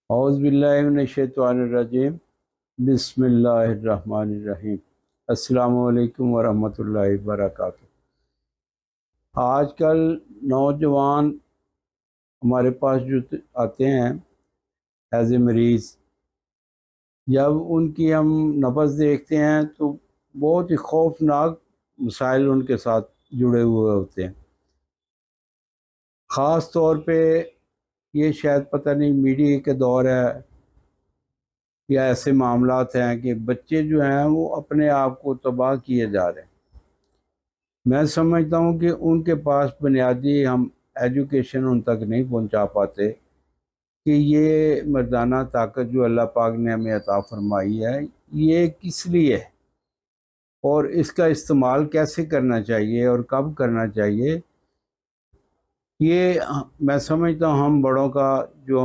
اعوذ باللہ من الشیطان الرجیم۔ بسم اللہ الرحمن الرحیم۔ السلام علیکم ورحمۃ اللہ وبرکاتہ۔ آج کل نوجوان ہمارے پاس جو آتے ہیں ایز اے مریض، جب ان کی ہم نبض دیکھتے ہیں تو بہت ہی خوفناک مسائل ان کے ساتھ جڑے ہوئے ہوتے ہیں۔ خاص طور پہ یہ شاید پتہ نہیں میڈیا کے دور ہے یا ایسے معاملات ہیں کہ بچے جو ہیں وہ اپنے آپ کو تباہ کیے جا رہے ہیں۔ میں سمجھتا ہوں کہ ان کے پاس بنیادی ہم ایجوکیشن ان تک نہیں پہنچا پاتے کہ یہ مردانہ طاقت جو اللہ پاک نے ہمیں عطا فرمائی ہے یہ کس لیے ہے اور اس کا استعمال کیسے کرنا چاہیے اور کب کرنا چاہیے۔ یہ میں سمجھتا ہوں ہم بڑوں کا جو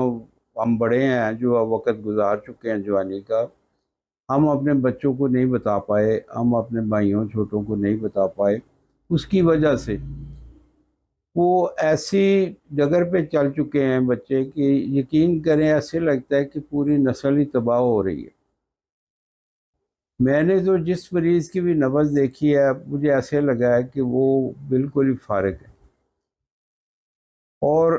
ہم بڑے ہیں جو وقت گزار چکے ہیں جوانی کا، ہم اپنے بچوں کو نہیں بتا پائے، ہم اپنے بھائیوں چھوٹوں کو نہیں بتا پائے۔ اس کی وجہ سے وہ ایسی جگہ پہ چل چکے ہیں بچے کہ یقین کریں ایسے لگتا ہے کہ پوری نسل ہی تباہ ہو رہی ہے۔ میں نے تو جس مریض کی بھی نبض دیکھی ہے مجھے ایسے لگا ہے کہ وہ بالکل ہی فارغ ہے اور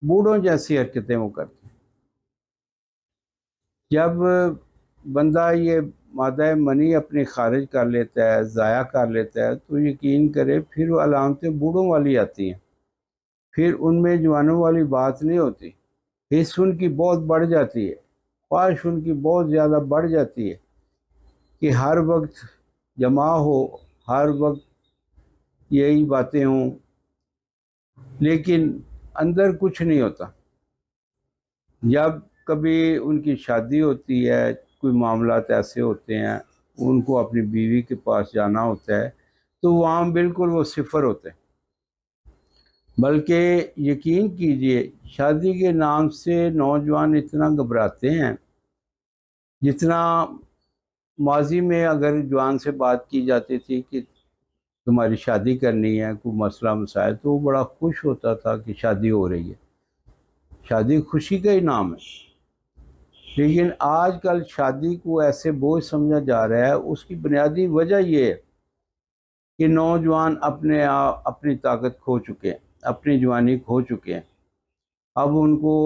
بوڑھوں جیسی حرکتیں وہ کرتے ہیں۔ جب بندہ یہ مادہ منی اپنی خارج کر لیتا ہے، ضائع کر لیتا ہے، تو یقین کرے پھر وہ علامتیں بوڑھوں والی آتی ہیں۔ پھر ان میں جوانوں والی بات نہیں ہوتی، حس ان کی بہت بڑھ جاتی ہے، خواہش ان کی بہت زیادہ بڑھ جاتی ہے کہ ہر وقت جمع ہو، ہر وقت یہی باتیں ہوں، لیکن اندر کچھ نہیں ہوتا۔ جب کبھی ان کی شادی ہوتی ہے، کوئی معاملات ایسے ہوتے ہیں، ان کو اپنی بیوی کے پاس جانا ہوتا ہے تو وہاں بالکل وہ صفر ہوتے ہیں۔ بلکہ یقین کیجئے شادی کے نام سے نوجوان اتنا گھبراتے ہیں جتنا ماضی میں اگر جوان سے بات کی جاتی تھی کہ تمہاری شادی کرنی ہے، کوئی مسئلہ مسائل، تو وہ بڑا خوش ہوتا تھا کہ شادی ہو رہی ہے۔ شادی خوشی کا ہی نام ہے، لیکن آج کل شادی کو ایسے بوجھ سمجھا جا رہا ہے۔ اس کی بنیادی وجہ یہ ہے کہ نوجوان اپنی طاقت کھو چکے ہیں، اپنی جوانی کھو چکے ہیں۔ اب ان کو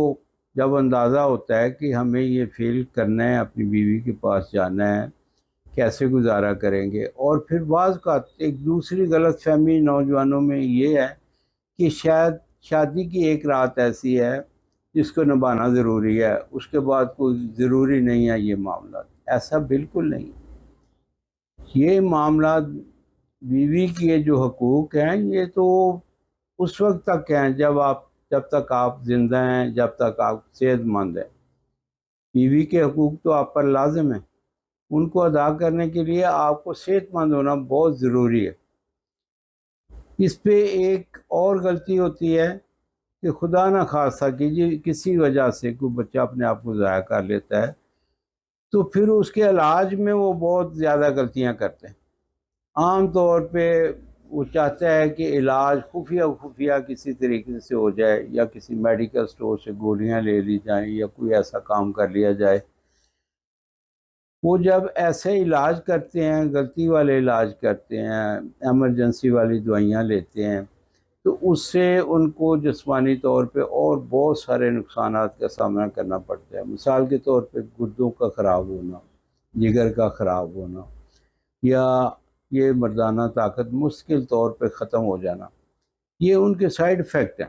جب اندازہ ہوتا ہے کہ ہمیں یہ فیل کرنا ہے، اپنی بیوی کے پاس جانا ہے، کیسے گزارا کریں گے۔ اور پھر بعض کا ایک دوسری غلط فہمی نوجوانوں میں یہ ہے کہ شاید شادی کی ایک رات ایسی ہے جس کو نبھانا ضروری ہے، اس کے بعد کوئی ضروری نہیں ہے۔ یہ معاملات ایسا بالکل نہیں۔ یہ معاملات بیوی کے جو حقوق ہیں یہ تو اس وقت تک ہیں جب تک آپ زندہ ہیں، جب تک آپ صحت مند ہیں۔ بیوی کے حقوق تو آپ پر لازم ہیں، ان کو ادا کرنے کے لیے آپ کو صحت مند ہونا بہت ضروری ہے۔ اس پہ ایک اور غلطی ہوتی ہے کہ خدا نہ خواستہ کیجیے کسی وجہ سے کوئی بچہ اپنے آپ کو ضائع کر لیتا ہے تو پھر اس کے علاج میں وہ بہت زیادہ غلطیاں کرتے ہیں۔ عام طور پہ وہ چاہتا ہے کہ علاج خفیہ خفیہ کسی طریقے سے ہو جائے، یا کسی میڈیکل سٹور سے گولیاں لے لی جائیں، یا کوئی ایسا کام کر لیا جائے۔ وہ جب ایسے علاج کرتے ہیں، غلطی والے علاج کرتے ہیں، ایمرجنسی والی دوائیاں لیتے ہیں، تو اس سے ان کو جسمانی طور پہ اور بہت سارے نقصانات کا سامنا کرنا پڑتا ہے۔ مثال کے طور پہ گردوں کا خراب ہونا، جگر کا خراب ہونا، یا یہ مردانہ طاقت مشکل طور پہ ختم ہو جانا، یہ ان کے سائیڈ افیکٹ ہیں۔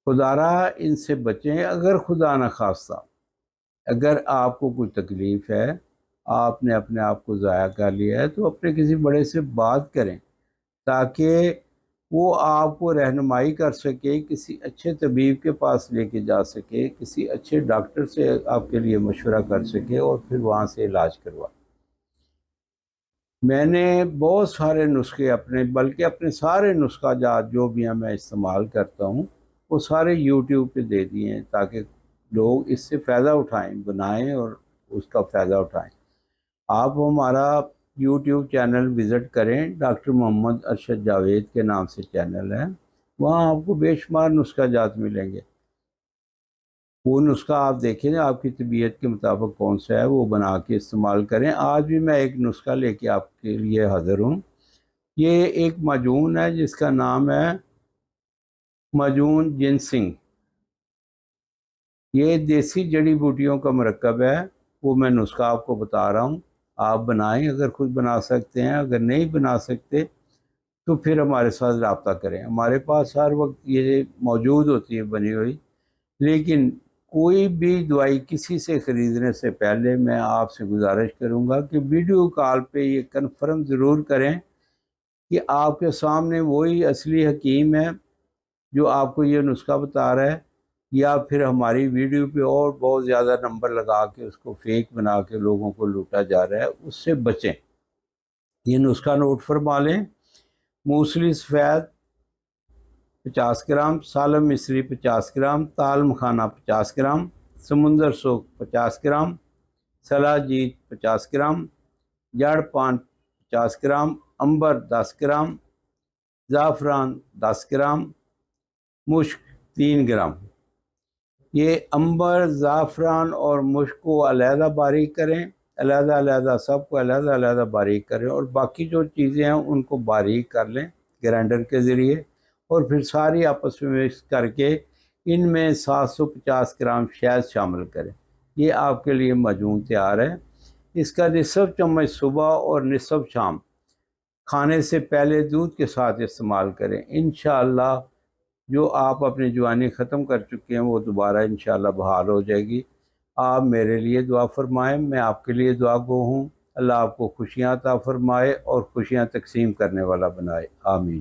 خدا رہا ان سے بچیں۔ اگر خدا نہ خواستہ اگر آپ کو کوئی تکلیف ہے، آپ نے اپنے آپ کو ضائع کر لیا ہے، تو اپنے کسی بڑے سے بات کریں تاکہ وہ آپ کو رہنمائی کر سکے، کسی اچھے طبیب کے پاس لے کے جا سکے، کسی اچھے ڈاکٹر سے آپ کے لیے مشورہ کر سکے اور پھر وہاں سے علاج کروائے۔ میں نے بہت سارے نسخے بلکہ اپنے سارے نسخہ جات جو بھی ہیں میں استعمال کرتا ہوں وہ سارے یوٹیوب پہ دے دیے ہیں تاکہ لوگ اس سے فائدہ اٹھائیں، بنائیں اور اس کا فائدہ اٹھائیں۔ آپ ہمارا یوٹیوب چینل وزٹ کریں، ڈاکٹر محمد ارشد جاوید کے نام سے چینل ہے، وہاں آپ کو بے شمار نسخہ جات ملیں گے۔ وہ نسخہ آپ دیکھیں آپ کی طبیعت کے مطابق کون سا ہے وہ بنا کے استعمال کریں۔ آج بھی میں ایک نسخہ لے کے آپ کے لیے حاضر ہوں۔ یہ ایک معجون ہے جس کا نام ہے معجون جنسنگ۔ یہ دیسی جڑی بوٹیوں کا مرکب ہے، وہ میں نسخہ آپ کو بتا رہا ہوں، آپ بنائیں اگر خود بنا سکتے ہیں، اگر نہیں بنا سکتے تو پھر ہمارے ساتھ رابطہ کریں۔ ہمارے پاس ہر وقت یہ موجود ہوتی ہے بنی ہوئی، لیکن کوئی بھی دوائی کسی سے خریدنے سے پہلے میں آپ سے گزارش کروں گا کہ ویڈیو کال پہ یہ کنفرم ضرور کریں کہ آپ کے سامنے وہی اصلی حکیم ہے جو آپ کو یہ نسخہ بتا رہا ہے، یا پھر ہماری ویڈیو پہ اور بہت زیادہ نمبر لگا کے اس کو فیک بنا کے لوگوں کو لوٹا جا رہا ہے، اس سے بچیں۔ یہ نسخہ نوٹ فرما لیں۔ موصلی سفید 50 گرام، سالم مصری 50 گرام، تال مکھانہ 50 گرام، سمندر سوگ 50 گرام، صلاح جیت 50 گرام، جڑ پان 50 گرام، عنبر 10 گرام، زعفران 10 گرام، مشک 3 گرام۔ یہ عنبر، زعفران اور مشک کو علیحدہ باریک کریں، علیحدہ سب کو علیحدہ باریک کریں، اور باقی جو چیزیں ہیں ان کو باریک کر لیں گرینڈر کے ذریعے، اور پھر ساری آپس میں مکس کر کے ان میں 750 گرام شہد شامل کریں۔ یہ آپ کے لیے معجون تیار ہے۔ اس کا نصف چمچ صبح اور نصف شام کھانے سے پہلے دودھ کے ساتھ استعمال کریں۔ انشاءاللہ جو آپ اپنی جوانی ختم کر چکے ہیں وہ دوبارہ انشاءاللہ بحال ہو جائے گی۔ آپ میرے لیے دعا فرمائیں، میں آپ کے لیے دعا گو ہوں۔ اللہ آپ کو خوشیاں عطا فرمائے اور خوشیاں تقسیم کرنے والا بنائے، آمین۔